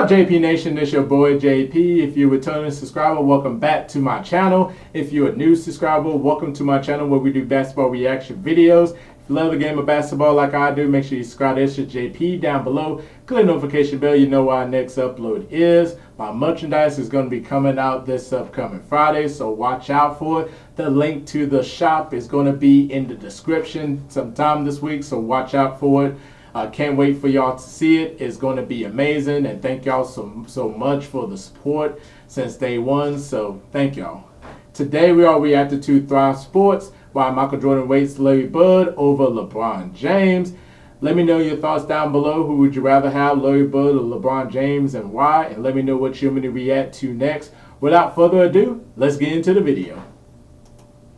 up, JP Nation? It's your boy JP. If you're a returning subscriber, welcome back to my channel. If you're a new subscriber, welcome to my channel where we do basketball reaction videos. If you love the game of basketball like I do, make sure you subscribe to ItzJP down below. Click the notification bell, you know what our next upload is. My merchandise is going to be coming out this upcoming Friday, so watch out for it. The link to the shop is going to be in the description sometime this week, so watch out for it. I can't wait for y'all to see it. It's going to be amazing, and thank y'all so much for the support since day one, so thank y'all. Today we are reacting to Thrive Sports, why Michael Jordan rates Larry Bird over LeBron James. Let me know your thoughts down below. Who would you rather have, Larry Bird or LeBron James, and why? And let me know what you want me to react to next. Without further ado, let's get into the video.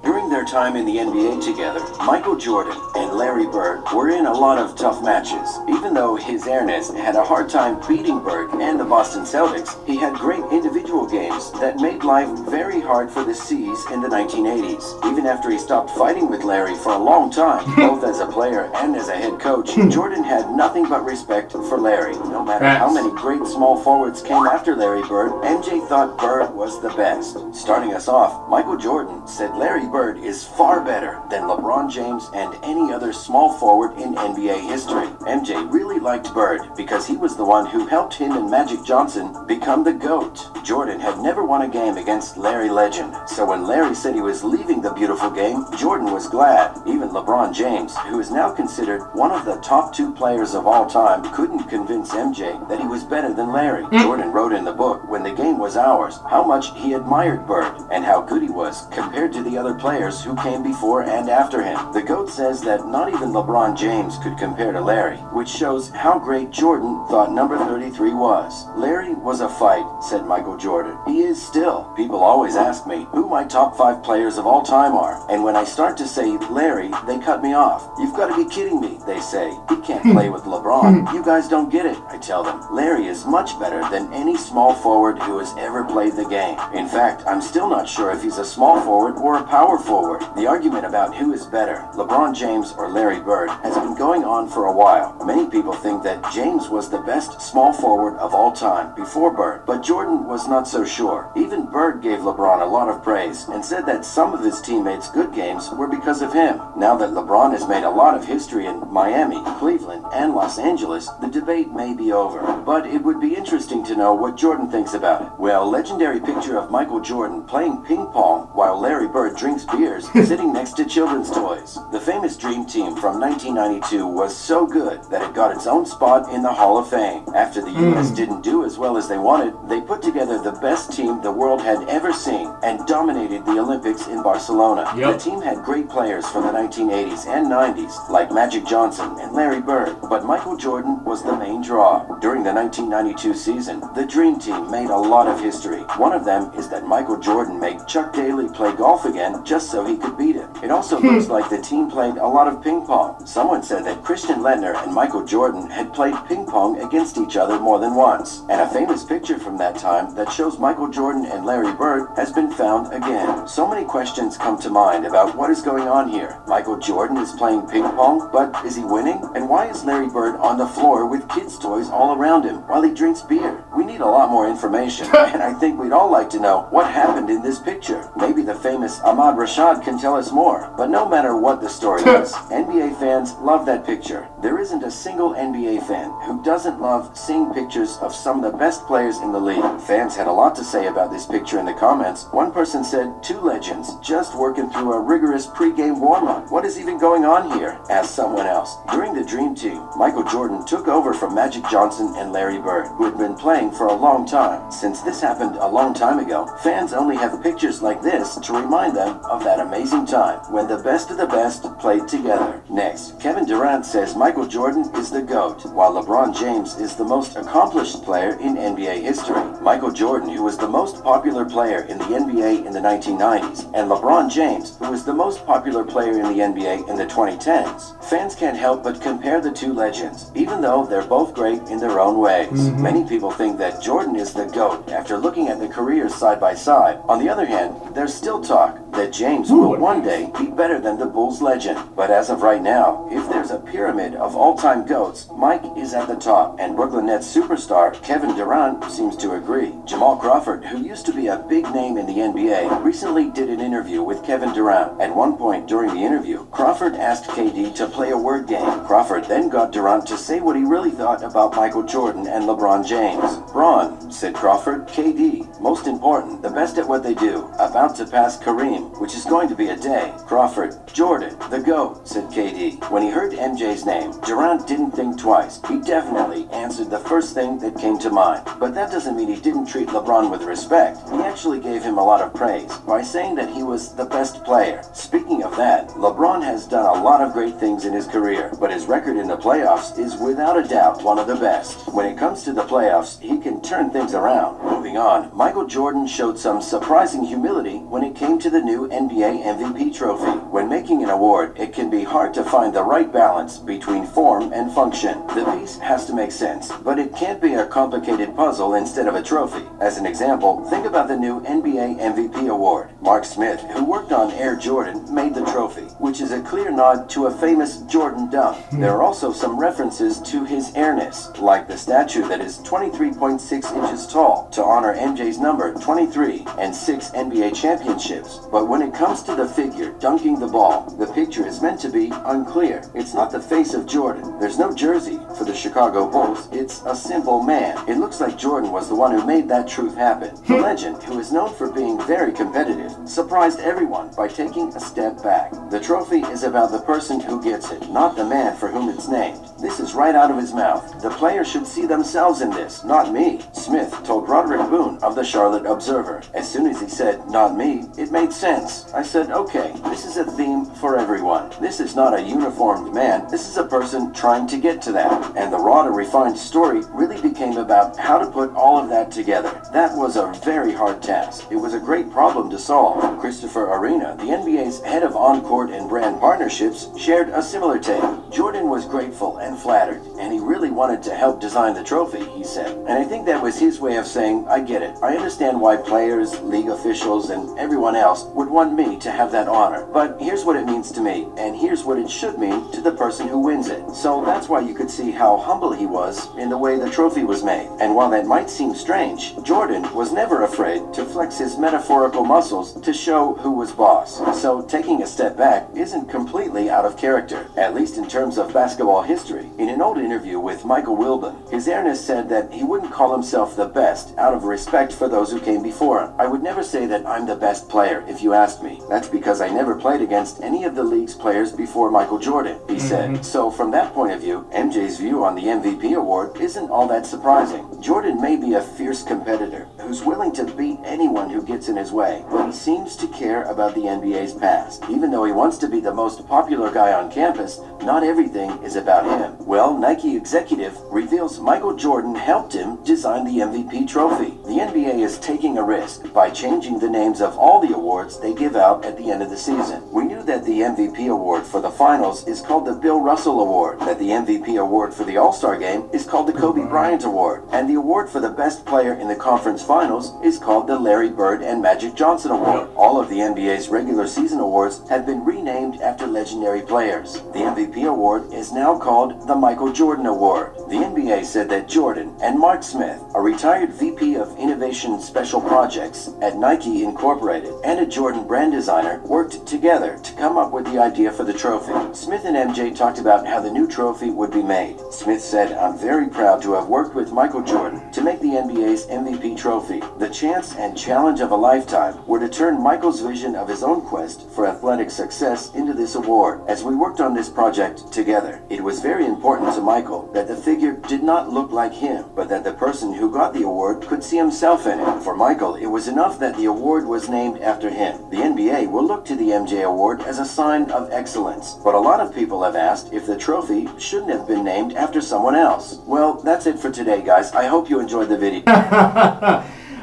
During their time in the NBA together, Michael Jordan and Larry Bird were in a lot of tough matches. Even though his Ernest had a hard time beating Bird and the Boston Celtics, he had great individual games that made life very hard for the C's in the 1980s. Even after he stopped fighting with Larry for a long time, both as a player and as a head coach, Jordan had nothing but respect for Larry. No matter how many great small forwards came after Larry Bird, MJ thought Bird was the best. Starting us off, Michael Jordan said Larry Bird is far better than LeBron James and any other small forward in NBA history. MJ really liked Bird because he was the one who helped him and Magic Johnson become the GOAT. Jordan had never won a game against Larry Legend, so when Larry said he was leaving the beautiful game, Jordan was glad. Even LeBron James, who is now considered one of the top 2 players of all time, couldn't convince MJ that he was better than Larry. Jordan wrote in the book, When the Game Was Ours, how much he admired Bird and how good he was compared to the other players who came before and after him. The GOAT says that not even LeBron James could compare to Larry, which shows how great Jordan thought number 33 was. Larry was a fight, said Michael Jordan. He is still. People always ask me who my top 5 players of all time are, and when I start to say Larry, they cut me off. You've got to be kidding me, they say. He can't play with LeBron. You guys don't get it, I tell them. Larry is much better than any small forward who has ever played the game. In fact, I'm still not sure if he's a small forward or a power forward. The argument about who is better, LeBron James or Larry Bird, has been going on for a while. Many people think that James was the best small forward of all time before Bird, but Jordan was not so sure. Even Bird gave LeBron a lot of praise and said that some of his teammates' good games were because of him. Now that LeBron has made a lot of history in Miami, Cleveland, and Los Angeles, the debate may be over. But it would be interesting to know what Jordan thinks about it. Well, legendary picture of Michael Jordan playing ping pong while Larry Bird drinks beers sitting next to children's toys. The famous Dream Team from 1992 was so good that it got its own spot in the Hall of Fame. After the U.S. didn't do as well as they wanted, they put together the best team the world had ever seen and dominated the Olympics in Barcelona. The team had great players from the 1980s and 90s like Magic Johnson and Larry Bird, but Michael Jordan was the main draw. During the 1992 season, the Dream Team made a lot of history. One of them is that Michael Jordan made Chuck Daly play golf again just so he could beat him. It also looks like the team played a lot of ping pong. Someone said that Christian Ledner and Michael Jordan had played ping pong against each other more than once. And a famous picture from that time that shows Michael Jordan and Larry Bird has been found again. So many questions come to mind about what is going on here. Michael Jordan is playing ping pong, but is he winning? And why is Larry Bird on the floor with kids' toys all around him while he drinks beer? We need a lot more information, and I think we'd all like to know what happened in this picture. Maybe the famous Ahmad Rashad can tell us more. But no matter what the story is, NBA fans love that picture. There isn't a single NBA fan who doesn't love seeing pictures of some of the best players in the league. Fans had a lot to say about this picture in the comments. One person said, 2 legends just working through a rigorous pre-game warm-up. What is even going on here? Asked someone else. During the Dream Team, Michael Jordan took over from Magic Johnson and Larry Bird, who had been playing for a long time. Since this happened a long time ago, fans only have pictures like this to remind them of that amazing time when the best of the best played together. Next, Kevin Durant says Michael Jordan is the GOAT, while LeBron James is the most accomplished player in NBA history. Michael Jordan, who was the most popular player in the NBA in the 1990s, and LeBron James, who was the most popular player in the NBA in the 2010s. Fans can't help but compare the 2 legends, even though they're both great in their own ways. Many people think that Jordan is the GOAT after looking at the careers side by side. On the other hand, there's still talk that James will one day be better than the Bulls legend. But as of right now, if there's a pyramid of all-time GOATs, Mike is at the top, and Brooklyn Nets superstar Kevin Durant seems to agree. Jamal Crawford, who used to be a big name in the NBA, recently did an interview with Kevin Durant. At one point during the interview, Crawford asked KD to play a word game. Crawford then got Durant to say what he really thought about Michael Jordan and LeBron James. "Bron," said Crawford, "KD, most important, the best at what they do, about to pass Kareem, which is going to be a day." Crawford, "Jordan, the GOAT," said KD. When he heard MJ's name, Durant didn't think twice. He definitely answered the first thing that came to mind. But that doesn't mean he didn't treat LeBron with respect. He actually gave him a lot of praise by saying that he was the best player. Speaking of that, LeBron has done a lot of great things in his career, but his record in the playoffs is without a doubt one of the best. When it comes to the playoffs, he can turn things around. Moving on, Michael Jordan showed some surprising humility when it came to the new NBA MVP trophy. When making an award, it can be hard to find the right balance between form and function. The piece has to make sense, but it can't be a complicated puzzle instead of a trophy. As an example, think about the new NBA MVP award. Mark Smith, who worked on Air Jordan, made the trophy, which is a clear nod to a famous Jordan dunk. There are also some references to his airness, like the statue that is 23.6 inches tall to honor MJ's number 23 and 6 NBA championships. But when it comes to the figure dunking the ball, the picture is meant to be unclear. It's not the face of Jordan. There's no jersey for the Chicago Bulls. It's a simple man. It looks like Jordan was the one who made that truth happen. The legend, who is known for being very competitive, surprised everyone by taking a step back. The trophy is about the person who gets it, not the man for whom it's named. This is right out of his mouth. The player should see themselves in this, not me, Smith told Roderick Boone of the Charlotte Observer. As soon as he said, "not me," it made sense. I said, okay, this is a theme for everyone. This is not a uniformed man. This is a person trying to get to that. And the raw to refined story really became about how to put all of that together. That was a very hard task. It was a great problem to solve. Christopher Arena, the NBA's head of on-court and brand partnerships, shared a similar take. Jordan was grateful and flattered, and he really wanted to help design the trophy, he said. And I think that was his way of saying, I get it. I understand why players, league officials, and everyone else would want me to have that honor. But here's what it means to me, and here's what it should mean to the person who wins it. So that's why you could see how humble he was in the way the trophy was made. And while that might seem strange, Jordan was never afraid to flex his metaphorical muscles to show who was boss. So taking a step back isn't completely out of character, at least in terms of basketball history. In an old interview with Michael Wilbon, his airness said that he wouldn't call himself the best out of respect for those who came before him. "I would never say that I'm the best player if you asked me. That's because I never played against any of the league's players before Michael Jordan," he said. So from that point of view, MJ's view on the MVP award isn't all that surprising. Jordan may be a fierce competitor who's willing to beat anyone who gets in his way, but he seems to care about the NBA's past. Even though he wants to be the most popular guy on campus, not everything is about him. Well, Nike executive reveals Michael Jordan helped him design the MVP trophy. The NBA is taking a risk by changing the names of all the awards they give out at the end of the season. We knew that the MVP award for the finals is called the Bill Russell Award, that the MVP award for the All-Star Game is called the Kobe Bryant Award, and the award for the best player in the conference finals is called the Larry Bird and Magic Johnson Award. All of the NBA's regular season awards have been renamed after legendary players. The MVP award is now called the Michael Jordan Award. The NBA said that Jordan and Mark Smith, a retired VP of Innovation Special Projects at Nike Incorporated, and a Jordan brand designer, worked together to come up with the idea for the trophy. Smith and MJ talked about how the new trophy would be made. Smith said, "I'm very proud to have worked with Michael Jordan to make the NBA's MVP trophy. The chance and challenge of a lifetime were to turn Michael's vision of his own quest for athletic success into this award. As we worked on this project together, it was very important to Michael that the figure did not look like him, but that the person who got the award could see himself in it. For Michael, it was enough that the award was named after him. The NBA will look to the MJ Award as a sign of excellence. But a lot of people have asked if the trophy shouldn't have been named after someone else." Well, that's it for today, guys. I hope you enjoyed the video.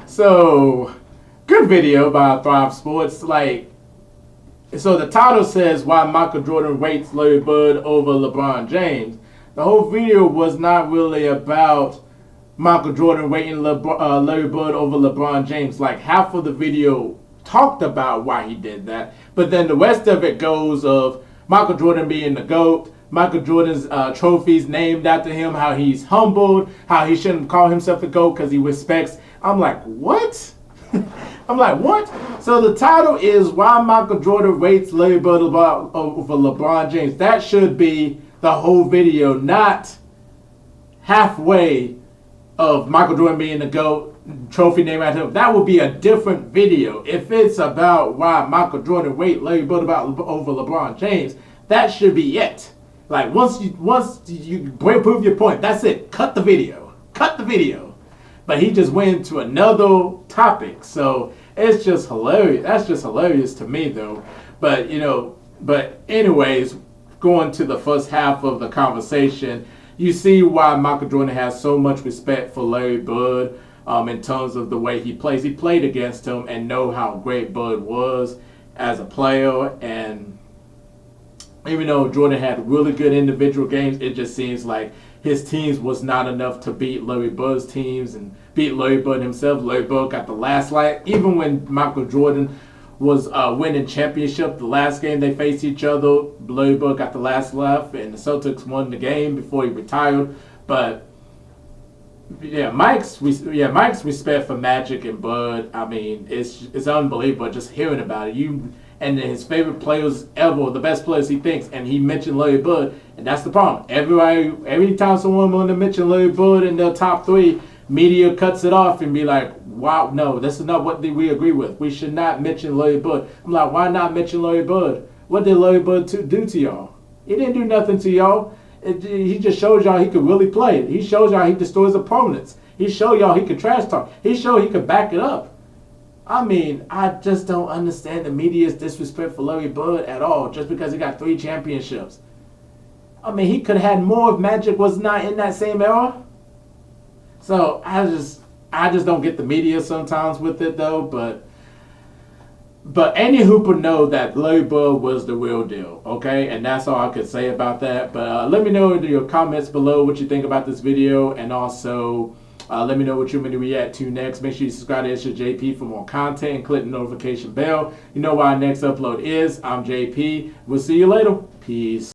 So, good video by Thrive Sports. So the title says why Michael Jordan rates Larry Bird over LeBron James. The whole video was not really about Michael Jordan rating Larry Bird over LeBron James. Like half of the video talked about why he did that. But then the rest of it goes of Michael Jordan being the GOAT, Michael Jordan's trophies named after him, how he's humbled, how he shouldn't call himself the GOAT because he respects. I'm like, what? I'm like, what? So the title is Why Michael Jordan Rates Larry Bird over LeBron James. That should be the whole video, not halfway of Michael Jordan being the GOAT, trophy named after him. That would be a different video. If it's about why Michael Jordan rates Larry Bird over LeBron James, that should be it. Like once you prove your point, that's it. Cut the video. Cut the video. But he just went into another topic. So it's just hilarious. That's just hilarious to me though. But but anyways, going to the first half of the conversation, you see why Michael Jordan has so much respect for Larry Bird in terms of the way he plays. He played against him and know how great Bird was as a player. And even though Jordan had really good individual games, it just seems like his teams was not enough to beat Larry Bird's teams and beat Larry Bird himself. Larry Bird got the last light. Even when Michael Jordan was winning championship, the last game they faced each other, Larry Bird got the last laugh, and the Celtics won the game before he retired. But Mike's respect for Magic and Bird, I mean, it's unbelievable just hearing about it. And his favorite players ever, the best players he thinks, and he mentioned Larry Bird, and that's the problem. Every time someone wants to mention Larry Bird in their top three, media cuts it off and be like, wow, no, this is not what we agree with. We should not mention Larry Bird. I'm like, why not mention Larry Bird? What did Larry Bird do to y'all? He didn't do nothing to y'all. He just shows y'all he could really play. He shows y'all he destroys opponents. He showed y'all he could trash talk. He showed he could back it up. I mean, I just don't understand the media's disrespect for Larry Bird at all, just because he got 3 championships. I mean, he could have had more if Magic was not in that same era. So I just don't get the media sometimes with it though. But any hooper know that Larry Bird was the real deal, okay? And that's all I could say about that. But let me know in your comments below what you think about this video, and also let me know what you want me to react to next. Make sure you subscribe to ItzJustJP for more content and click the notification bell. You know why our next upload is. I'm JP. We'll see you later. Peace.